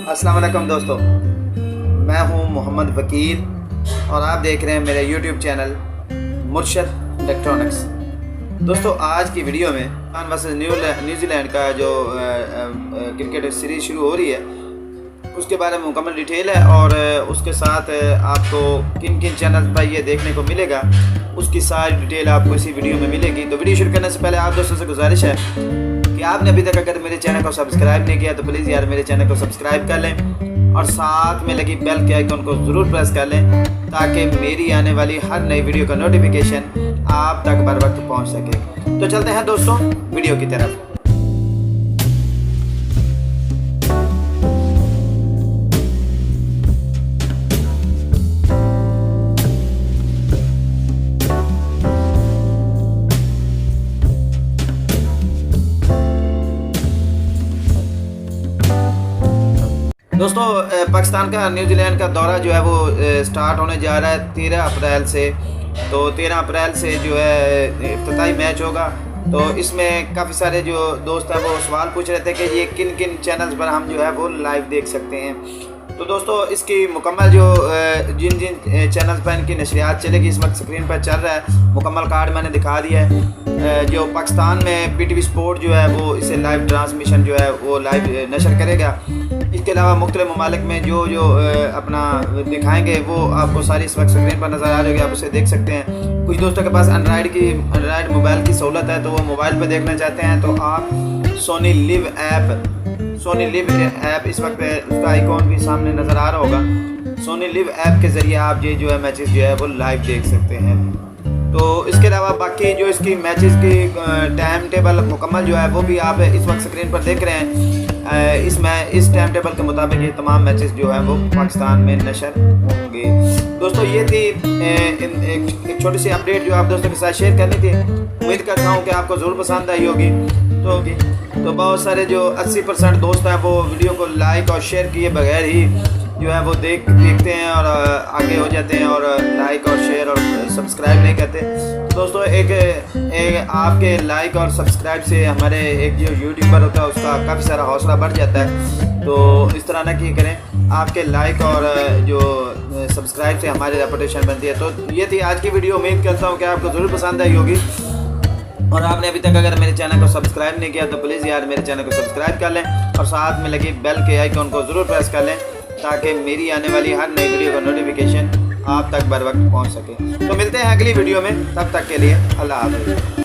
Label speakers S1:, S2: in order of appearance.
S1: अस्सलाम वालेकुम दोस्तों, मैं हूं मोहम्मद वकील और आप देख रहे हैं मेरे YouTube चैनल मुर्शद इलेक्ट्रॉनिक्स। दोस्तों, आज की वीडियो में पाकिस्तान वर्सेस न्यूजीलैंड का जो क्रिकेट सीरीज़ शुरू हो रही है उसके बारे में मुकम्मल डिटेल है और उसके साथ आपको किन किन चैनल पर ये देखने को मिलेगा उसकी सारी डिटेल आपको इसी वीडियो में मिलेगी। तो वीडियो शुरू करने से पहले आप दोस्तों से गुजारिश है कि आपने अभी तक अगर मेरे चैनल को सब्सक्राइब नहीं किया तो प्लीज़ यार मेरे चैनल को सब्सक्राइब कर लें और साथ में लगी बेल के आइकन को ज़रूर प्रेस कर लें ताकि मेरी आने वाली हर नई वीडियो का नोटिफिकेशन आप तक बर वक्त पहुँच सके। तो चलते हैं दोस्तों वीडियो की तरफ। दोस्तों, पाकिस्तान का न्यूजीलैंड का दौरा जो है वो स्टार्ट होने जा रहा है 13 अप्रैल से। तो 13 अप्रैल से जो है इफ्तिताई मैच होगा। तो इसमें काफ़ी सारे जो दोस्त हैं वो सवाल पूछ रहे थे कि ये किन किन चैनल्स पर हम जो है वो लाइव देख सकते हैं। तो दोस्तों, इसकी मुकम्मल जो जिन जिन चैनल्स पर इनकी नशरियात चलेगी इस वक्त स्क्रीन पर चल रहा है, मुकम्मल कार्ड मैंने दिखा दिया है। जो पाकिस्तान में PTV स्पोर्ट जो है वो इसे लाइव ट्रांसमिशन जो है वो लाइव नशर करेगा। इसके अलावा मुख्तलिफ ममालिक में जो अपना दिखाएंगे वो आपको सारी इस वक्त स्क्रीन पर नज़र आ रही होगी, आप उसे देख सकते हैं। कुछ दोस्तों के पास एंड्राइड मोबाइल की सहूलत है तो वो मोबाइल पर देखना चाहते हैं तो आप सोनी लिव ऐप इस वक्त उसका आइकॉन भी सामने नज़र आ रहा होगा। सोनी लिव ऐप के ज़रिए आप ये जो है मैचेस जो है वो लाइव देख सकते हैं। तो इसके अलावा बाकी जो इसकी मैचेस की टाइम टेबल मुकम्मल जो है वो भी आप इस वक्त स्क्रीन पर देख रहे हैं। इस टाइम टेबल के मुताबिक ये तमाम मैचेस जो है वो पाकिस्तान में नशर होंगे। दोस्तों, ये थी एक छोटी सी अपडेट जो आप दोस्तों के साथ शेयर करनी थी। उम्मीद करता हूँ कि आपको ज़रूर पसंद आई होगी। तो बहुत सारे जो 80% दोस्त हैं वो वीडियो को लाइक और शेयर किए बगैर ही जो है वो देखते हैं और आगे हो जाते हैं और लाइक और शेयर और सब्सक्राइब नहीं करते। दोस्तों, एक आपके लाइक और सब्सक्राइब से हमारे एक जो यूट्यूबर होता है उसका काफ़ी सारा हौसला बढ़ जाता है। तो इस तरह ना कि करें, आपके लाइक और जो सब्सक्राइब से हमारी रेपुटेशन बनती है। तो ये थी आज की वीडियो। उम्मीद करता हूँ कि आपको ज़रूर पसंद आई होगी और आपने अभी तक अगर मेरे चैनल को सब्सक्राइब नहीं किया तो प्लीज़ यार मेरे चैनल को सब्सक्राइब कर लें और साथ में लगी बेल के आइकन को ज़रूर प्रेस कर लें ताकि मेरी आने वाली हर नई वीडियो का नोटिफिकेशन आप तक बर वक्त पहुँच सके। तो मिलते हैं अगली वीडियो में, तब तक के लिए अल्लाह हाफ़िज़।